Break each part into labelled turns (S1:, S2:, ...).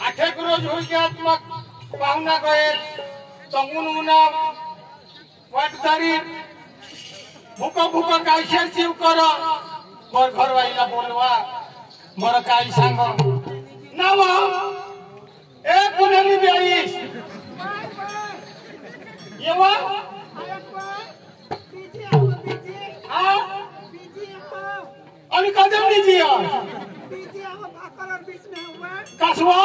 S1: आठेक रोज होई गया मग पाहुणा गए तंगून उना वाटदारी भूक कायशे जीव कर मोर घर वाईला बोलवा मोर काय सांग नाव ए कुणली बेईस येवा आणि कदम लीजिए कसवा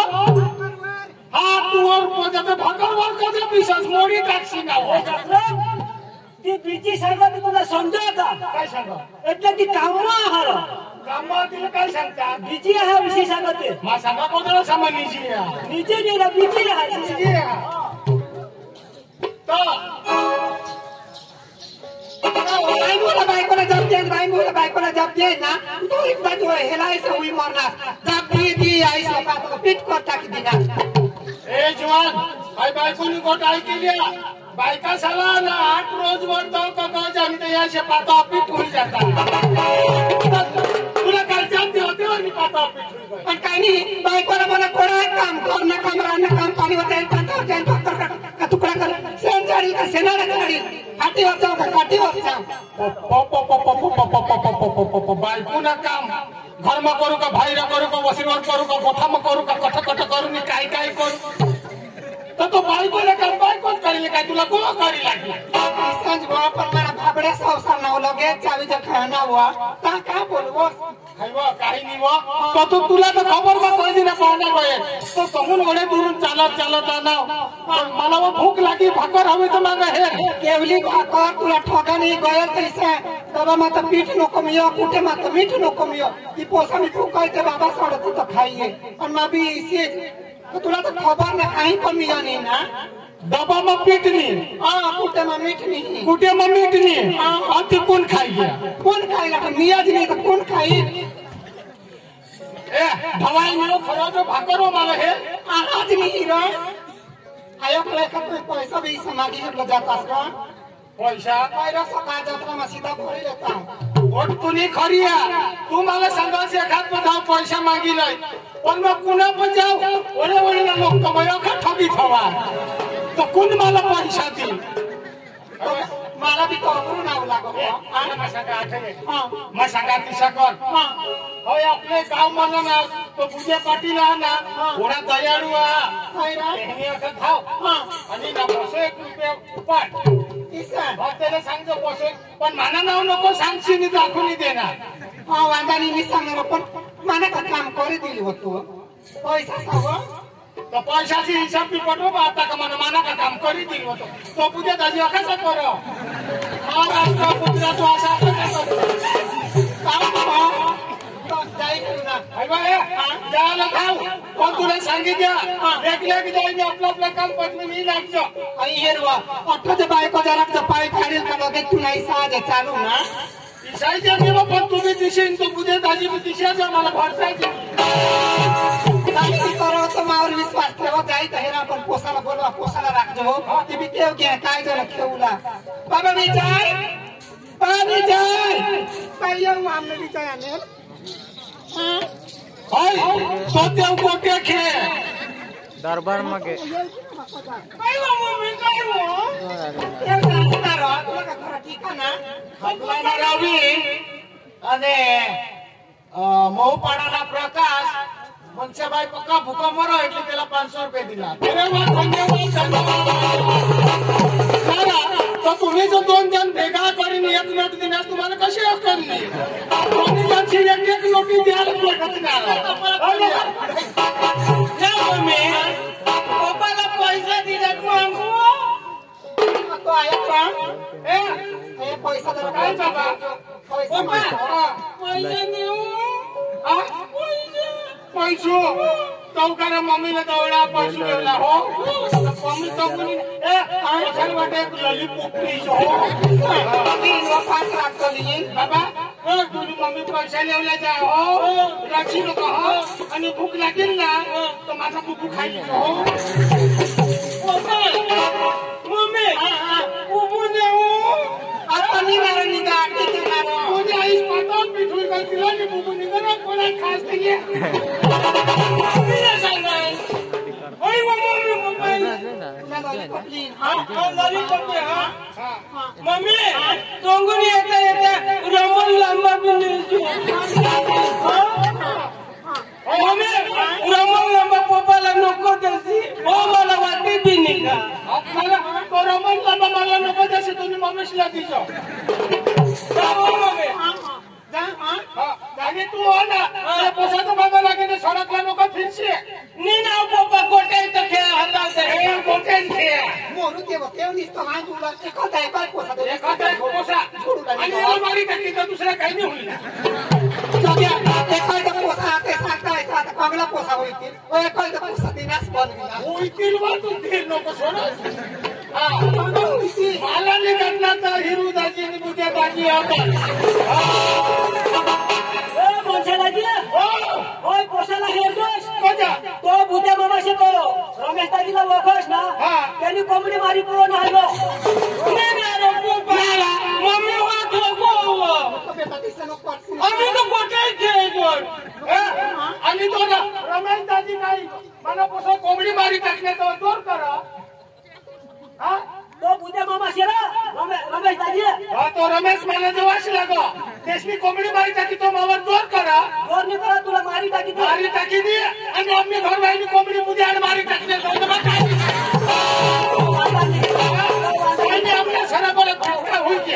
S1: हाँ तू और पजते भगवान कदम विश्वास मोड़ी टैक्सी ना हो
S2: ती बीजी सांगत तुला समजाता
S1: काय सांग
S2: એટલે ती कामवा हर
S1: कामातील काय सांगता
S2: बीजी हा विषय सांगते
S1: मा सांगा कोणाला सामान लीजिए
S2: नीचे नहीं ना बीजी हा
S1: लीजिए तो
S2: बायकोला जब दे ना तो एक बाजू हेलाई से हुई मरना जब दी आई से बात को पीट कर टाकी देना
S1: ए जवान भाई बायकोनी गोटाई के लिया बायका साला ना 8 रोज मरतो का जानते या से पाता पीट हो जाता तुला काय जानते होते और नहीं पाता पीट हुई
S2: पण काय नाही बायकोला मला कोणा काम करना काम राहना काम पाणी होते पाता होते पत्थर का टुकड़ा कर सेन जारी का सेनारा करी काटी होता का काटी होता
S1: बायको ना काम घर में करू का भाई रा करू का वसीवर करू का कोठा में करू का कठ करू नी काय करू तो बायको ले काम बायको करी काय तुला को करी लागली
S2: संज बुआ पर मेरा भाबड़े संसार ना लगे चावी जो खाना हुआ ता का बोलबो
S1: खाइबो काही नी वो तो तुला तो खबर में कोई दिन पाहुणे गए तो तमुन ओले दूरून चालत ना मला वो भूक लागी भाकर हवे तो मागे हे
S2: केवली भाकर तुला ठगा नहीं गए तैसे बाबा माता पीठ नको मियो कुटे माता मीठ नको मियो ई पोसा मी तू कहते बाबा सड़ती तो खाइए और मैं भी इसे तो तुला तो खबर ना कहीं पर मिया नहीं ना
S1: डब्बा में पीट नी
S2: हां कुटे में मीठ नहीं
S1: कुटे में मीट नी अति कौन खाई गया
S2: कौन खाएगा तो मिया जी नहीं तो कौन खाई
S1: ए भवाई मिलो खरो जो भाकरो माले है
S2: आज नहीं रो आयो कले का पैसा भी समागी हट जाता है
S1: पैसा
S2: पैसा सका जात्रा में सीधा भरी लेता हूं
S1: वोट तूनी खरिया तू मला सांगा से खात पठाव पैसा मांगी नाही पण मग कुणा बजाव ओले ना लोक कमायो का ठगी थवा तो कुण मला पैसा दी
S2: मला भी तो करू ना लागो
S1: आना मसाका आठे
S2: हां
S1: मसाका किसा कर
S2: हां
S1: होय आपले गाव मला ना तो पूजे पाटील ना थोडा दयाळू
S2: हाय रा
S1: हे असं खाव
S2: हां
S1: आणि ना बसे 1 रुपया उपाट
S2: इसा
S1: त्याला सांगतो बसे पण माना नाव नको सांगशी नी दाखवून देणार
S2: हां वांदानी मी सांगणार पण माना का काम करी दिली होतो पैसा सावा
S1: तो पैशाची हिसाब भी पटो आता का माना का काम करी दिल होतो तो पूजा दाजी कसं करो महाराष्ट्र पुत्र तो असा जायला खाऊ पण तुला सांगितलं देखले की जाईने आपलं काम पटलं मी लागतो
S2: आणि हेरवा अठ्ठाच्या बायको जरा पाय काढेल का लगे तू नाही साज चालू ना
S1: ईसाईच्या देवा पण तुम्ही दिशेन तो पूजा दाजी मी दिशाचा मला भरसायची
S2: करो तो मावर विश्वास ठेवा जाई तर हेरा पण पोसाला बोलवा पोसाला राखजो ती भी केव के काय जण खेवला बाबा विचार पहियो आमने विचार आने
S1: हाय तो देव कोटे खे
S3: दरबार मगे
S1: काय मम्मी काय
S2: ये नाचता रो तुला का खरा ठिकाणा
S1: हकलाना रवी અને મોહપાડાના પ્રકાશ મનસાભાઈ પક્કા ભૂકો મરો એટલે પેલા 500 રૂપિયા દીલા અરે વાહ ધન્યવાદ તો तुम्ही जो 2 जण भेगा કરીને એક નોટ દિનાસ तुम्हाला कशी करली दोन्ही जणची एक नोटी द्यायला लागत नाही या मम्मी पप्पाला पैसा दिला मागू
S2: तो आया का
S1: ए
S2: ए पैसा दे
S1: काय बाबा
S2: पैसा
S1: पैसा देऊ पैसो चौकाने मम्मीने दौडा पैसे ठेवला हो मम्मी चौकनी ए आठर वाटे लॉलीपॉप हो
S2: 5 लाख तो लिए
S1: बाबा ओ तुझी मम्मी पैसा लेवला जा हो राखी नको हो आणि भूक लागेल ना तर माझा कुकू खाईल हो मम्मी कुकू देऊ
S2: आता निघाला निघा ठीक आहे
S1: तुझ्या आईस पातळ पिठून तिला नी बुबू निघणार कोणा खास नाहीये ओय मम्मी मोबाईल मम्मी तोंगुनी येता येता रमण लांबा बिंदू मम्मी रमण लांबा पप्पाला नको तशी हो मला वाटते बी नाही का मला तो रमण लांबा मला नको तशी तुम्ही मम्मीला दिसो मम्मी जागे तू हो ना पोसाचं बघा लागेल सडकला नको फिरशी नी ना पप्पा गोट्याचं खेळ हाताचं हे गोट्याचं खेळ
S2: मोरू तेव्हा तेव्हा निसतो हा तुला एखादा काय पोसा
S1: एखादा पोसा आणि अलमारी टाकी तर दुसरा काही नाही होईल
S2: एखादा पोसा ते सांगता येतं आता चांगला पोसा होईल एखादा पोसा दिनास बंद
S1: होईल वा तू फिर नको सोड मला नाही करणार तर हिरू दाजी आणि बुद्या दाजी
S4: होय पोसाला हेरतोस
S1: कोणत्या
S4: तो भूत्या मामाशी तो रमेश दाजीला ओळखस ना त्यांनी कोंबडी मारी पळून आलो
S1: मम्मी आम्ही तर गोटे खेळतो आणि तो रमेश दाजी नाही मला पोसा कोंबडी मारी टाकण्याचा जोर करा
S4: तो भूत्या मामाशी रमेश दाजी
S1: हा तो रमेश मला जेव्हाशी लागो देशनी कोंबडी मारी टाकी तो मावर जोर करा
S4: जोर नाही करा तुला मारी टाकी
S1: मारी टाकी दी आणि आम्ही घर वाहिनी कोंबडी मुद्दे आणि मारी टाकण्याचा काय आपल्या सरा बोलत होईल की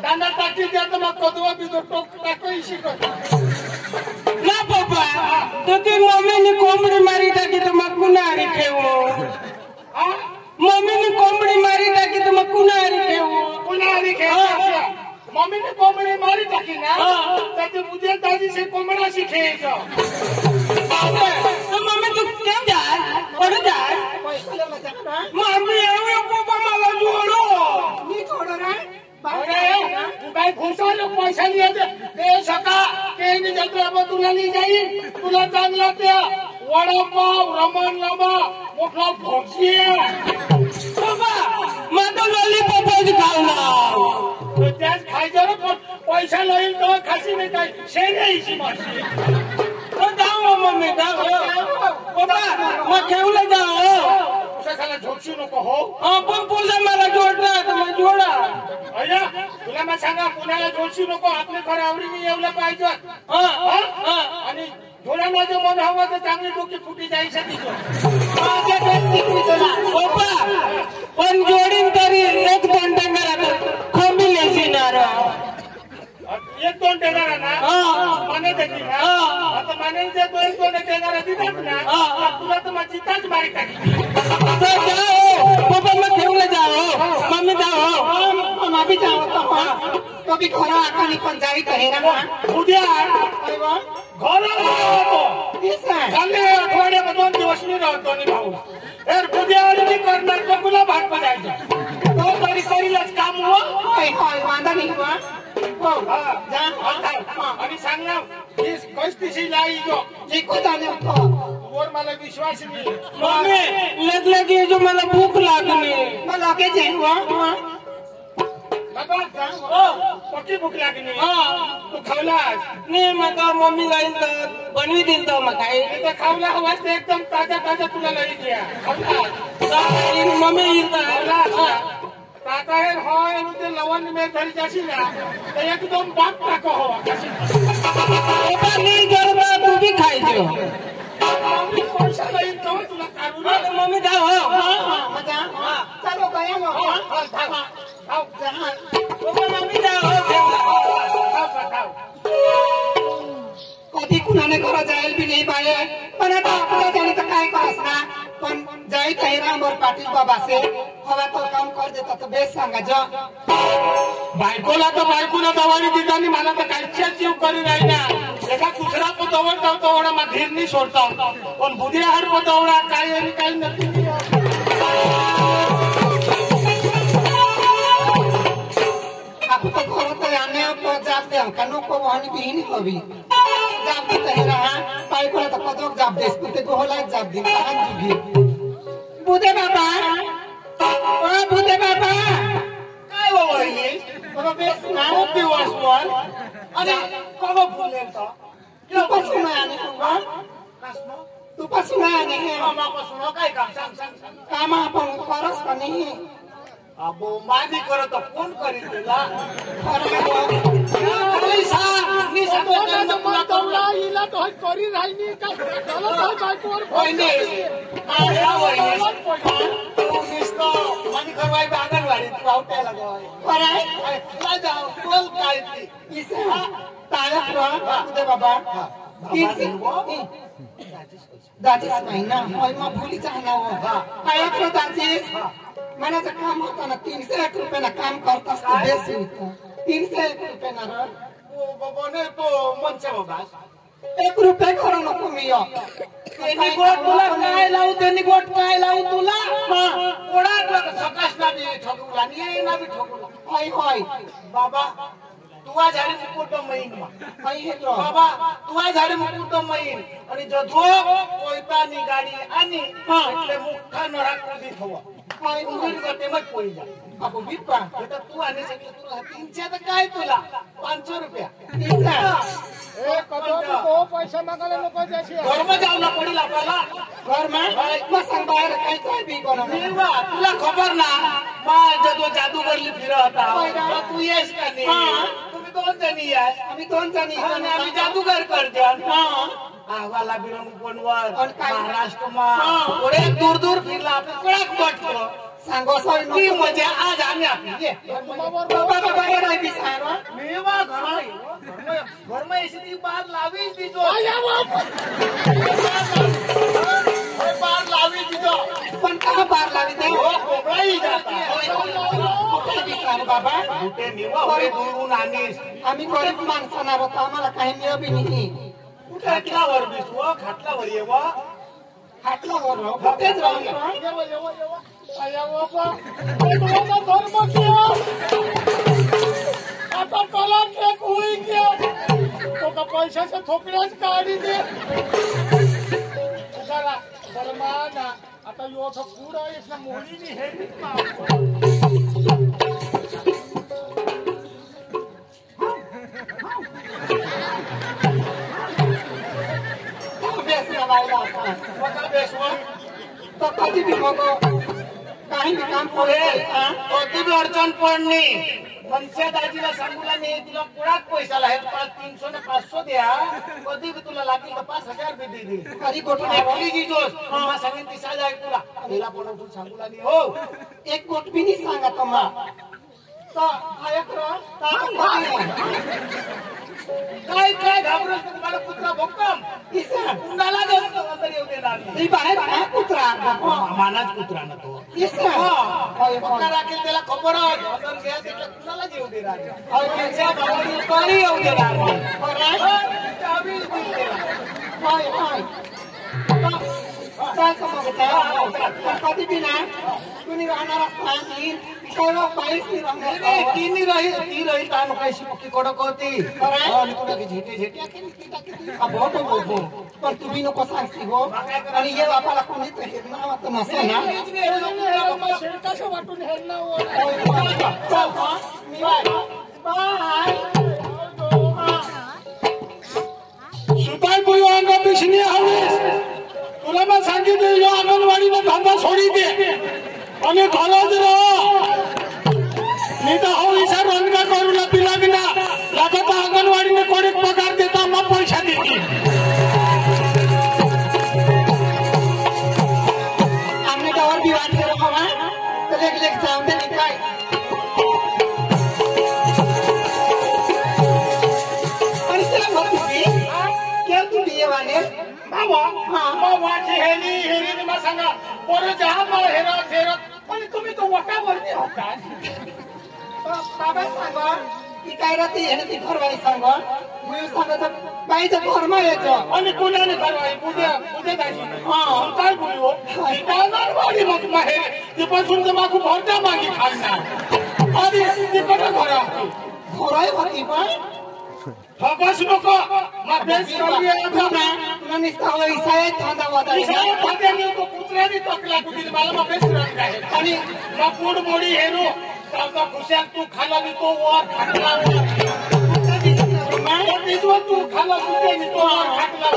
S1: दाना टाकी द्या मग कदवा बिजो टोक टाको शिकत
S4: ना पप्पा तो ती मम्मीने कोंबडी मारी टाकी तर मग पुन्हा हरी ठेवू मम्मीने कोंबडी मारी टाकी तर मग पुन्हा हरी ठेवू
S1: पुन्हा हरी खेळ मम्मीने कोंबडी मारी टाकी ना त्याचे मुझे दादी से कोंबडाशी खेळायचं
S4: मम्मी तू केम जाय पडू जाय मम्मी येऊ पप्पा मला जोडो
S2: मी थोडं रे
S1: काय घुसवलं पैसा लिहायचं ते सका ते जातो आपण तुला नाही जाईल तुला चांगला त्या वडापाव रमण लांबा मोठा भोपशी
S4: पप्पा माझं लॉलीपॉपच खावणार
S1: त्याच खायचं पैसा नाही तर खाशी नाही काय शेऱ्याची माशी
S4: जाऊ मम्मी जाऊ पप्पा मग ठेवलं जाऊ
S1: पुस्तकाला झोपशी नको हो
S4: पण पुढे मला जोडणार तर मग जोडा
S1: अय्या तुला मग सांगा पुण्याला जोडशी नको आपल्या घर आवडीने येवलं पाहिजे आणि थोड्या माझं मन हवं तर चांगली डोकी फुटी जायचं तिथं
S4: पप्पा पण जोडीन तरी एक दोन टंगारात खोबी लेसिनार
S1: एक दोन टेगारा ना माने देतील ना आता मानेचे दोन दोन टेगारा दितात ना तुला तर माझी ताच मारी टाकली
S4: पप्पा मग ठेवलं जाओ मम्मी जाओ
S2: मम्मी जाओ तो भी घरा आकानी पण जाई कहेरा ना
S1: उद्या घर
S2: दिसा
S1: चालले आठवड्यात 2 दिवस नाही राहतो आणि भाऊ उद्या मी करणार तर तुला भाग पडायचं तो तरी करीलच काम
S2: होय होय वांदा नाही वा हो जा
S1: आणि सांग ना कष्टीशी लाई जो
S2: जिको जाने तो
S1: वर मला विश्वास नाही
S4: मम्मी लगलं की जो मला भूक लागली
S2: मला लगे जेवा
S1: बाबा पक्की भूक लागली तू खावलास
S4: नाही मग मम्मी लाईल तर बनवी दिल तर मग काय
S1: तर खावला हवास एकदम ताजा ताजा तुला लई द्या खावलास
S4: मम्मी येईल
S1: आता हे होय ते लवण मे धरी जाशील ना तर एकदम बाप टाको हो
S4: नाही गरबा तू बी खायचो
S1: पैसा नाही तर तुला काढू
S4: मम्मी जाओ
S2: मजा चलो गया लो
S4: मम्मी जाओ
S2: कधी कुणाने घरा जायला बी नाही पाहिजे पण आता आपल्या जाणे तर काय करस ना पण जाई रामवर पाटील बाबा से हवा तो काम कर देता तो बेस सांगा जा
S1: बायकोला तर बायकोला दवारी दिली मला तर काहीच जीव करी नाही ना एका कुत्रा पतवड जातो एवढा मा धीर नाही सोडता पण बुद्धी हर पतवडा काय आणि काही नक्की
S2: आपण तो घर तो आने तो जात दे का नको वाहन भी नहीं होवी जाब देते हैं रहा पाई को तो कदोक जाब देस कुते को होला जाब दिन कान जुगी बुदे बाबा ओ बुदे बाबा
S1: काय बाबा हे
S2: बाबा बेस ना
S1: खूप दिवस वर अरे कवा बोलले तो
S2: तू पासून आने हो
S1: कसनो
S2: तू पासून आने है
S1: कामापासून काय काम सांग सांग सांग
S2: काम आपण करस का नाही
S1: अबो मादी करत कोण करीत तुला
S2: पैसा
S1: मी सांगतो तुला
S5: तवला हिला तो करी राहिली का चलो तो बायकोवर
S1: वहिनी काय वहिनी तू निस्तो मादी करवाय अंगणवाडी तू आवट्याला गय
S2: पराय
S1: ला जाऊ बोल काय ती
S2: इसे ताया बुदे बाबा दाजीस महिना होय मग भुली जाणार हो काय दाजीस मनाचं काम होतं ना 301 रुपयाला काम करतास तर बेसी होतं 301 रुपयाला र
S1: बने तो मनसे बाबा
S2: 1 रुपया करू नको मी
S1: त्यांनी गोट तुला काय लावू त्यांनी गोट काय लावू तुला कोणाला सकाश ना बी ठोकला आणि ना बी ठोकला
S2: होय होय
S1: बाबा तुवा झाडी मुकुट मैन
S2: होय हे रो
S1: बाबा तुवा झाडी मुकुट मैन आणि जधो कोयतानी गाडी आणि એટલે मुठा नरा कोदी ठेवा
S2: होय
S1: उंगली करते मत पोळी जा
S2: बाबू बिप्पा
S1: आता तू आणि सगळं तुला 300 तर काय तुला 500 रुपया
S5: ए कदो तो पैसा मागायला नको जाशी
S1: घरमा जाऊन पडील आपल्याला
S2: घरमा मग सांग बाहेर काय काय बी करू
S1: देवा तुला खबर ना माझा तो जादूगरली फिरत होता तू येस का नाही तुम्ही दोन जणी यास
S2: आम्ही 2 जणी
S1: आणि आम्ही जादूगर करजन आवाला बिरंग कोणवर महाराष्ट्रमा थोडे दूर दूर फिरला आपण कडक बटतो
S2: सांगो सोय
S1: ती मजा आज आम्ही आपली ये
S2: बाबा बाबा हे राय बी सांग
S1: मेवा घरमा ऐसी ती बार लावी दीजो बार लावी दीजो
S2: पण का बार लावी दे
S1: हो कोबळाही जाता
S2: बाबा
S1: कुठे निवा होय दूरून आणीस
S2: आम्ही गरीब माणसांना होतो आम्हाला काही मिळ बी नाही
S1: खाटलावर दिसतो खाटलावर येव
S2: हाटला वर तेच राहू
S5: आया बाबा धर्म किया आता कला केक होई गया तो का पैशाच्या थोपड्याच काढी दे चला बरमाना आता यो तो पुरा इसना मोडीनी हे
S1: बघा बेसवा
S2: तो कधी बी मग काही बी काम पडेल
S1: कधी बी अडचण पडणी मनसे दाजीला सांगूला नाही तुला पुरात पैसा लागेल 300 ने 500 द्या कधी बी तुला लागेल तर 5000 बी दे दे
S2: कधी गोट
S1: आपली जी जोस मला सांगेन 30000 तुला पहिला पण तू सांगूला नाही हो
S2: एक गोट बी नाही सांगा तुम्हा तर ऐक रो
S1: काय काय घाबरल तर तुम्हाला कुत्रा भोकम
S2: इसा
S1: कुणाला जाऊ अंदर येऊ देणार नाही
S2: ती बाहेर आहे कुत्रा
S1: मानाच कुत्रा ना तो
S2: इसा
S1: कुत्रा राखेल त्याला खबर अंदर घ्या त्याला कुणाला येऊ देणार नाही त्याच्या बाबांनी कधी येऊ देणार नाही चावी देणार
S2: होय होय काय समजत कधी बी ना तुम्ही राहणार असताना सर्व पायच नाही राहणार
S1: ती राहील तान कशी पक्की कडक होती आणि तुला झेटे झेटे
S2: बहुत बोलतो पण तुम्ही नको सांगते हो आणि हे बापाला कोणी तर हे नावाचं नसे ना
S5: कसं वाटून हे ना
S1: सुपाय पुरी अंगा पिशनी हवीस तुला मग सांगितलं यो अंगणवाडीने धंदा सोडी दे आणि घालत राहा मी तर हो विचार रंगा करू ना तिला बिना लागत अंगणवाडीने कोणी पगार देता मग पैसा देते
S2: आम्ही त्यावर बी वाट करू बाबा तर लेख जाऊन दे काय आणि त्याला भरती केव तुम्ही येवाने
S5: वाची हेली हेली मला सांगा बरं जहा मला हेरत हेरत पण तुम्ही तो वटा भरती हो काय
S2: बाबा सांगा ती काय राहते हे ती घरवाली सांगा मी सांगत बाईच्या घरमा यायचं
S1: आणि कोणाने करवाई उद्या जायची काय बोलू अंगणवाडी मग माहेर ते पासून तर मागू भरत्या मागी खाणार आणि तिकडे घर
S2: घराय होती पण
S5: ठगस नको मग बेस करूया
S2: तुला नुसता वैसा आहे थांदा वादायचा
S5: खाद्याने तो कुत्र्याने टोकला कुठे मला मग बेस राहणार आहे आणि मग पोट मोडी हेरू तर खुशाल तू खाला तो वर खाटला तू खाला कुठे तो वर खाटला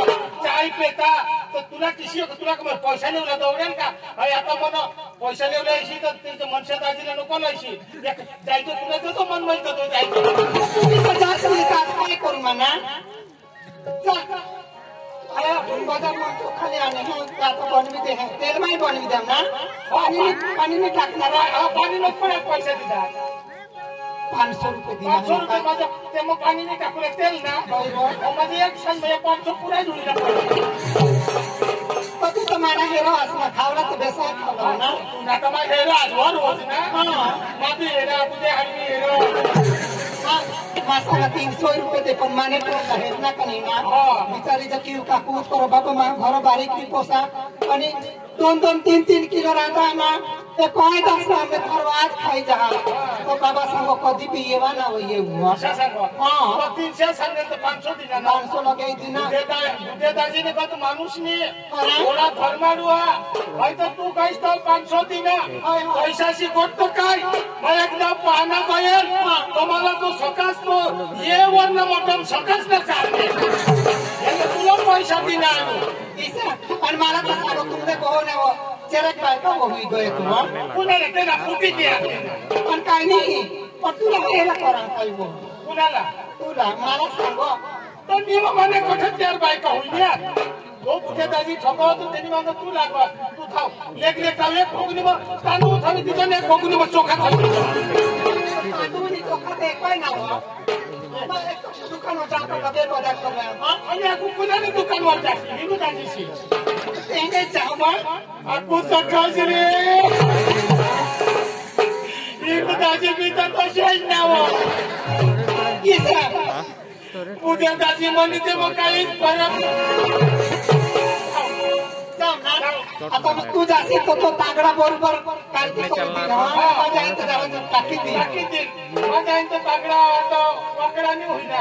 S5: चाय पेता तर तुला किशी तुला पैसा नेवला दौडेल का आता मला पैसा नेवल्याशी तर त्याच्या मनशा दाजीला नको लायशी जायचं तुला जसं मन म्हणतो तो जायचं
S2: काय करू म्हणा बाजार म्हणतो खाली आणे आता बनवी दे तेल माही बनवी द्या ना पाणी मी टाकणार
S5: पाणी नको पैसा दिला
S2: 500 रुपये दिला
S5: 500 रुपये माझं ते मग पाणी नाही टाकलं तेल ना माझे एक क्षण 500 पुरा जुळला
S2: तू तर माझा हेरो असला खावला तर बेसा खावला ना
S5: आता माझा हेरो आजवर होत ना माझी हेरो तुझे हल्ली हेरो
S2: मासाला 300 रुपये दे पण माने टोका हेर ना कनी ना बिचारीचा किव काकूच करो बाबा मा घर बारीक ती पोसा आणि 2-3 किलो राहता ना ते काय दासला आम्ही थरवाज खाई जहा तो बाबा सांगो कधी भी येवा ना वो ये हुआ
S5: सांगो हां 300 सांगे तर 500 दिना
S2: 500 लगे दिना
S5: ते दाजीने कत माणूसनी थोडा धर्माडुआ भाई तर तू काहीच तर 500 दिना पैशाची गोष्ट काय मग एकदा पाहना पायल तुम्हाला तो सकास तो ये वर्ण मोठम सकास ना चालते तुला पैसा दिना
S2: आणि मला तर सांगो तुमने कहो ना वो चेरक बायका होई गए तू
S5: कुणाला त्याला फुटी द्या
S2: पण काय नाही पण तुला हेला करा काय वो
S5: कुणाला
S2: तुला मला सांगो
S5: तो निम माने कठत चार बायका होईल्या तो कुठे दाजी ठोकवतो त्यांनी मग तू लागवा तू थांब लेक थांब कोकणी मग तांदूळ थांब तिथं नाही कोकणी मग चोखा थांब
S2: तांदूळ चोखा ते काय नाव दुकान जातो डबे बाजार करला
S5: आणि aku कुणाने दुकानवर जाशी हिंदू दाजीशी
S2: तेने जावा
S5: aku सकाळच रे हिंदू दाजी मी तर कशाच नाव
S2: किसा
S5: उद्या दाजी म्हणते मग काही फरक
S2: आता मग तू जाशी तो तागडा बरोबर कालची माझ्या इथं जाऊन टाकी दे
S5: माझ्या इथं तागडा आता वाकडाने होईना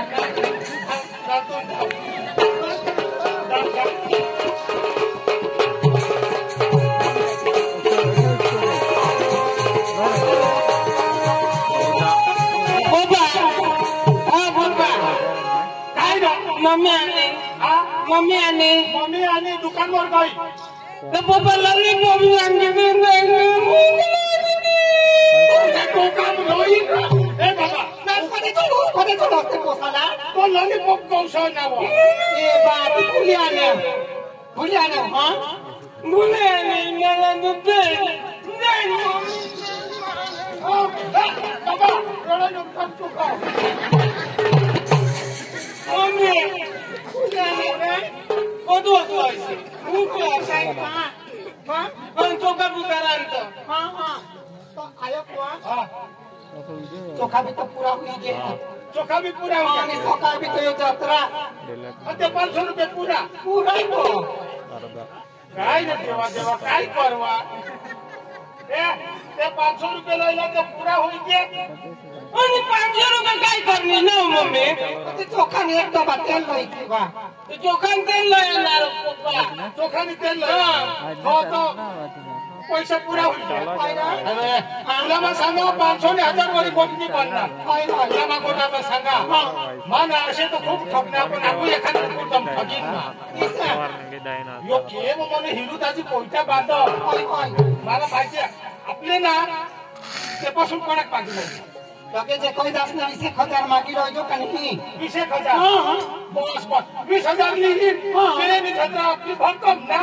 S5: मम्मी आणि दुकानवर गाई
S4: तर पप्पा लागली मम्मी आणली
S2: कधी तो असते पोसाला
S5: तो लॉलीपॉप कौशल नाव
S2: ए बाप फुली आल्या हा
S4: मुले आणि मला दूध मम्मी कधू असं पण चोखा बुकारांत
S2: चोखा भी तो पूरा हुई गया
S5: चोखा भी पूरा हो
S2: आणि चोखा भी तो यात्रा
S5: ते 500 रुपये पूरा
S2: पूरा तो
S5: काय रे देवा देवा काय करवा ते 500 रुपये लयला ते पूरा होई गे
S4: आणि 500 रुपये काय करणे ना मम्मी
S2: ते चोखा ने एक डबा तेल लई बा
S4: ते चोखान तेल येणार पप्पा
S5: चोखाने तेल हो तो पैसा पूरा होईल तुला मग सांगा 500 ने 1000 वाली गोष्टी बनणार तुला मग कोणाला सांगा मन असे तर खूप ठगणार पण आपण एखाद्या एकदम ठगीन ना यो के मग मला हिरुताची कोयत्या बांधव मला माहिती आपले ना ते पासून कोणाक पाहिजे
S2: लगे जे कोई दास ने 20,000 मागी रहिजो कनी
S5: 20,000 बस 20,000 लिहिली तेरे नि छत्रा आपली भक्कम ना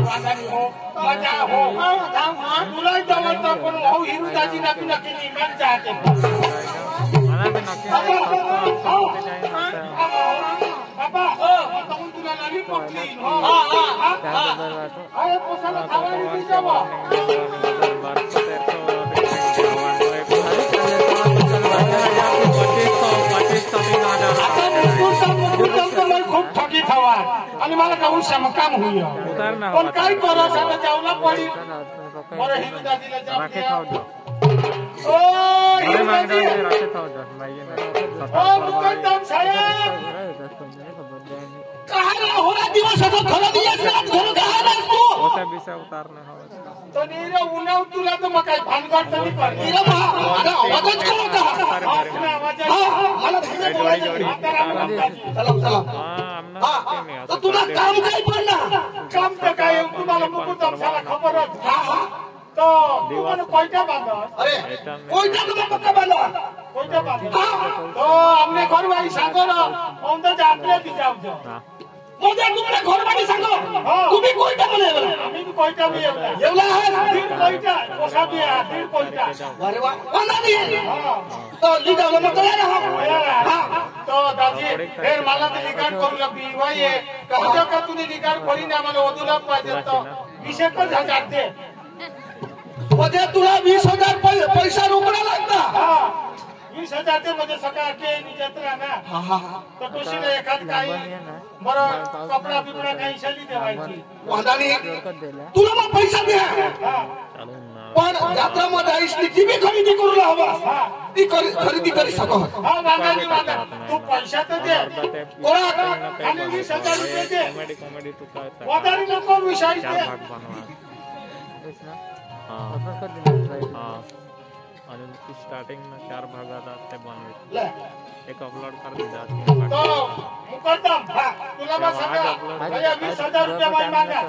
S5: वादानी हो मजा हो तुला जवळचा पण भाऊ हिरुदाजी ना तुला केली मन चाहते बाबा तमुन तुला लॉलीपॉप देईन अरे पोसाला खावानी जावा खूप ठगी थवा आणि मला काहून काम होईल पण काय करा सांगा जावला पडी बरं हिरुदाजीला जाऊ
S3: अरे मागदा राखे था जा माये
S5: मुकद्दम साहेब
S1: कहा होना दिवस होतो खरं दिवस रात घरून कहा नास तू
S3: ओसा बिसा उतारणे हवा
S5: तो नीरे उन्हाव तुला तर मग काय भानगड तरी कर
S1: नीरे अरे आवाजच करू का मला तुझे बोलायचं चला चला तो तुला काम काय पडणार
S5: काम तर काय तुम्हाला मुकद्दम साला खबर तो तुम्हाला कोयता बांधा
S1: अरे कोयता तुम्ही पक्का बांधा
S5: कोयता बांधा तो हमने घर वाली सांगो ना औंदा जातले दी जाऊ
S1: मोजा तुमने घर वाली सांगो तुम्ही कोयता बनायला
S5: आम्ही भी कोयता भी
S1: एवढा आहे
S5: दीड कोयता ओसा भी आहे दीड कोयता
S1: अरे वाह बंदा नहीं तो लिगावलं मग तयार आहात
S5: तो दादी फिर मला ते लिगाड करू लागली वाये कसं का तुम्ही लिगाड करी ना मला ओदुला पाहिजे तो 20,000 दे
S1: म्हणजे तुला 20,000 पैसा रोकडा लागता
S5: 20,000 दे म्हणजे सकाळ के जत्रा ना तो तुशीने एखाद काही बरं कपडा बिपडा काही शैली देवायची
S1: वादानी तुला मग पैसा द्या पण यात्रामध्ये आईसनी जी बी खरेदी करूला हवा ती खरेदी करू શકો
S5: हा वांगानी वांगा तू पैसा तर दे कोणा खाली 20,000 रुपये दे
S3: कॉमेडी तू काय
S5: वादानी नको विषय दे
S3: भाग बनवा हां आणि स्टार्टिंग में 4 भागात ते बनवे एक अपलोड कर दिला
S5: तो मुकद्दम तुला मग सांगा भैया 20,000 रुपये माय मागा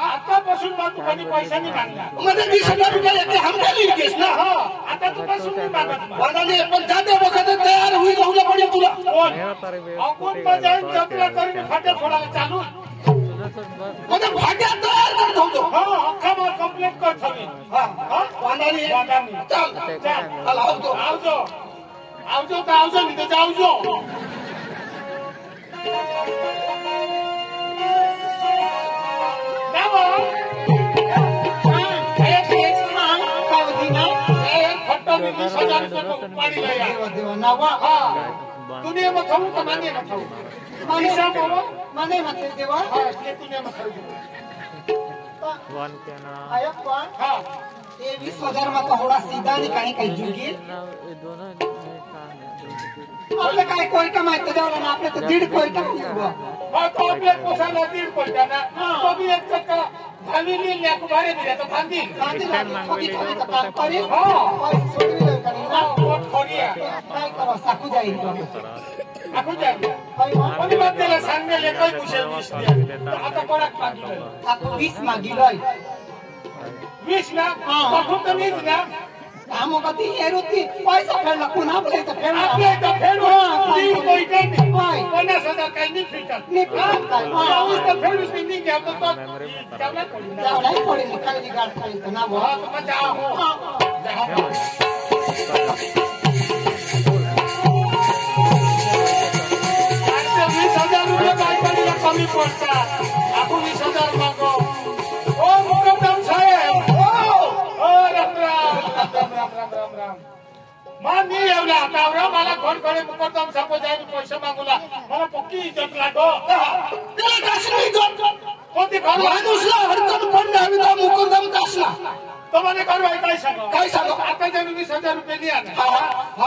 S5: आतापासून मग तू कधी पैसा नाही मागणार
S1: म्हणजे 20,000 रुपये येते हमने लिहिकेस ना
S5: आता तू पासून नाही मागत
S1: वादानी पण जाते वखत तयार होईल होऊला पडेल तुला
S5: कोण आपण जाईन जत्रा करून फाटे फोडायला चालू
S1: म्हणजे भाग्या तयार करत होतो
S5: अख्खा मग कंप्लेंट करत हवी
S1: वादानी चल चल आवतो
S5: आवजो आवजो तर आवजो मी तर जाऊजो दुनिया में खाऊ का माने न खाऊ
S2: माने मत देवा
S5: दुनिया में खाऊ
S3: वन के ना
S2: आया पण
S5: हाँ
S2: ये 20,000 में तो थोड़ा सीधा नहीं कहीं जुगी
S3: ये दोनों
S2: आपले काय कोई कमायचं जावलं ना आपले तर 1.5 कोई कमायचं
S5: हाँ तो आपले पोसाला 1.5 कोयता ना तो भी एक चक्का भावीली लेको बारे दिले तो फांदी
S2: गांधी थोड़ी थोड़ी तो काम करी
S5: हाँ
S2: पैसे सोडवी नाही करी ना
S5: बहुत खोरिया
S2: काय करा साकू जाईल
S5: आखो जाए कोणी बात त्याला सांगले काही कुशल 20 द्या आता कोणाक मागितलं
S2: आखू 20 मागिलोय
S5: 20 ना पाठवून तर मीच ना
S2: काम कधी हेरुती पैसा फेडला पुन्हा बोले तर फेड
S5: आपल्या इथं फेडू तीन कोयता नाही 50,000 काही नाही फिटत जाऊच तर फेडूच नाही घ्या तर त्याला कोणी ना
S2: जावलाई पडेल काय निघाड खाली तर ना बो
S5: हाँ तो मत जाओ जाओ 20,000 रुपये बायकाला कमी पडतात आपण 20,000 मागो ओ मुकद्दम साहेब ओ राम राम मान मी येवला आता मला घर कडे मुकद्दम साहेब जाईन पैसे मागूला मला पक्की इज्जत लागो
S1: त्याला कसली इज्जत
S5: कोणती घर
S1: माणूसला हरकत पण नाही तर मुकद्दम कसला
S5: तो मला घर काय सांगा
S1: काय सांगा
S5: आता जण 20,000 रुपये लिहा ना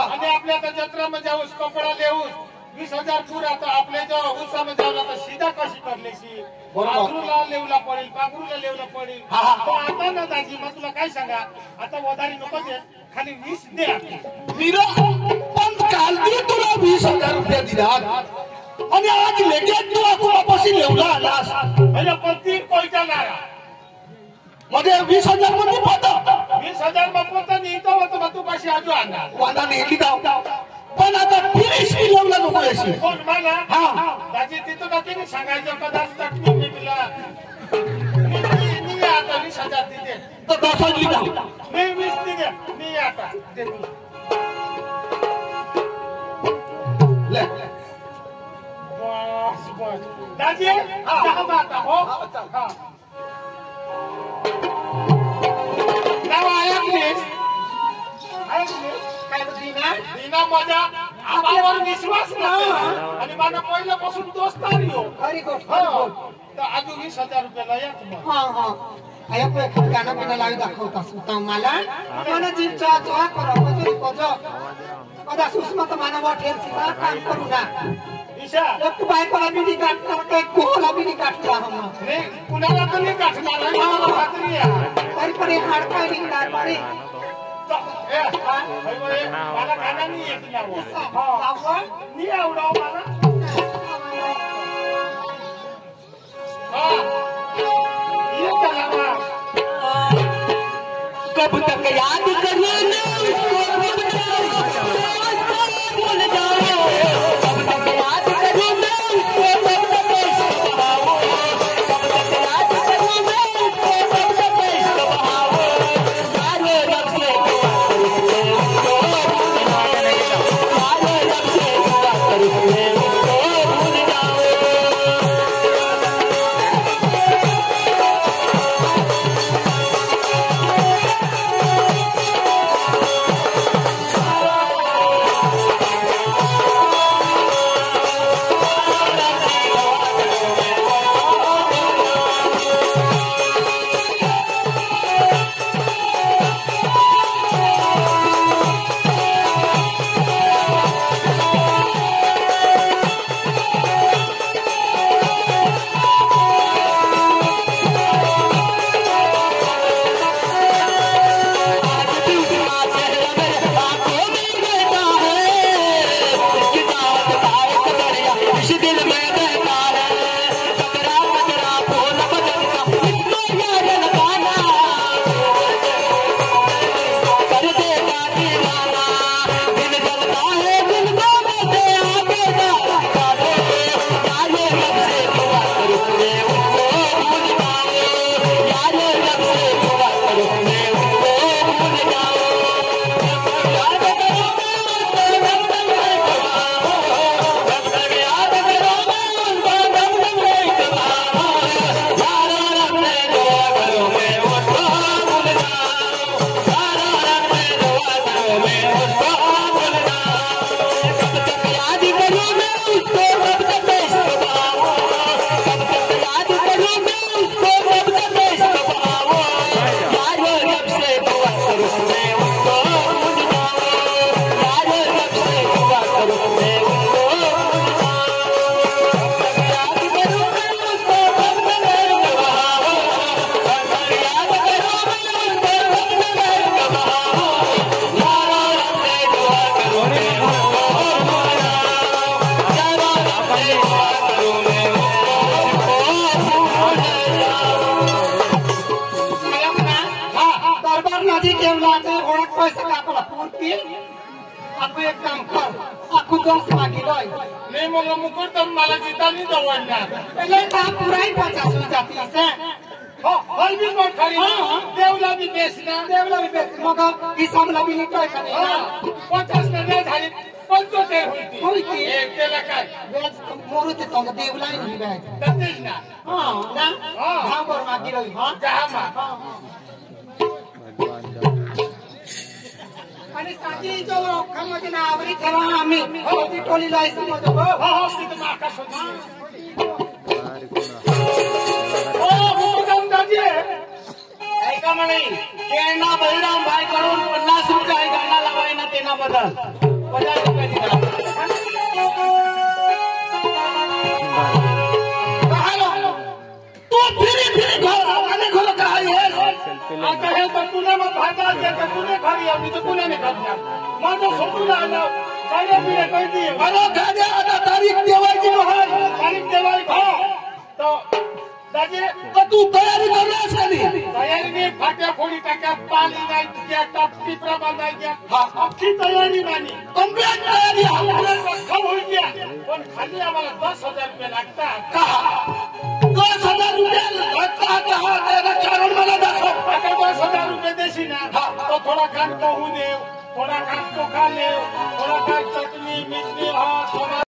S5: आणि आपल्या आता जत्रामध्ये जाऊस कपडा लेऊस 20,000 पूर आता आपल्या जो उत्साह जावला तर सीधा कशी करलेशी बाजरूला लेवला पडेल पांघरूला लेवला पडेल तो आता ना दाजी मग तुला काय सांगा आता वधारी नको दे खाली 20 दे
S1: मीरा पण काल मी तुला 20,000 रुपये दिलात आणि आज लगेच तू आकुपाशी लेवला आलास
S5: म्हणजे प्रति कोयता नारा
S1: मध्ये 20,000 मध्ये पडतं
S5: 20,000 बापता नाही तो मग तू पाशी आजू आणणार
S1: वादा नेली जाऊ पण आता फिनिश लेवला नको याशी
S5: कोण मला
S1: हा
S5: दाजी तिथं नक्की सांगायचं पदार्थ टाकून मी तुला मी आता 20,000 दिले
S1: तर 10,000 लिहा
S5: मी 20 दिले मी आता दे तुला
S1: ले
S5: बस बस दाजी दहा बाता हो हा नाव आया प्लीज दीना माझ्या आबावर विश्वास नाही आणि माझा पहिल्यापासून दोस्तारी हो
S2: हरी गोष्ट
S5: तर अजून 20,000 रुपये या तुम्हाला
S2: हां हां आया कोई गाना बिना लावी दाखवता सुता मला मला जीव चोहा करो कजरी कजो कदा सुषमा तो मानव ठेर सीधा काम करू ना
S5: ईशा
S2: एक तू बाय कोला बिनी काटता एक कोला बिनी काटता हम
S5: नाही कुणाला तर नाही काटणार आहे मला खात्री आहे
S2: तरी पण हे हाडका निघणार बारे
S5: मला गाणं नाही येत ना आपण नाही आवडाव मला ये चला
S4: कब तक याद करना भूल जाओ कब तक याद करना कब तक बहाओ कब तक याद करना कब तक बहाओ सारे रब से दुआ करते सारे रब से दुआ करते भूल जाओ
S5: नाही मग मुकुट तर मला जितानी दवडणार
S2: पहिले का पुराई 50 हो जाती है
S5: हो हर भी मोठ खरी देवला भी बेसना
S2: देवला भी बेस मग हिसाबला बी काय करे
S5: 50 नाही झाली 75
S2: होती
S5: एक त्याला काय
S2: वेज मोरू ते तो देवला नाही व्याज
S5: ततेच ना
S2: हां ना हां बर मागी रही हां
S5: जहामा
S2: आणि साजी जो खमध्ये ना आवरी ठेवा आम्ही ती टोली लायसी मध्ये हो
S5: हो तिथं आकाश होती ओ मुकुटम दाजी
S4: ऐका म्हणे केळणा बळीराम भाई करून 50 रुपये गाणा लावाय ना तेना बदल 50 रुपये दिला
S5: तू फिरी घर आणि घर काय आहे आता हे तर तुला मग भागा देत तुने खरी आम्ही तर तुला नाही खाणार माझं सोडून आलं काय बिले कळती मला गाड्या आता तारीख देवायची महान तारीख देवायची हो तो दाजी तू तयारी करलास का नाही तयारी नाही फाट्या फोडी टाक्यात पाणी नाही त्या टिपरा बांधायच्या अख्खी तयारी नाही कंप्लीट तयारी खम होईल द्या पण खाली आम्हाला 10,000 रुपये लागतात का 10,000 रुपये कारण मला दाखव आता 10,000 रुपये देशी ना तो थोडा खान पोहू देव थोडा खान चोखा लेव थोडा खान चटणी मिटणी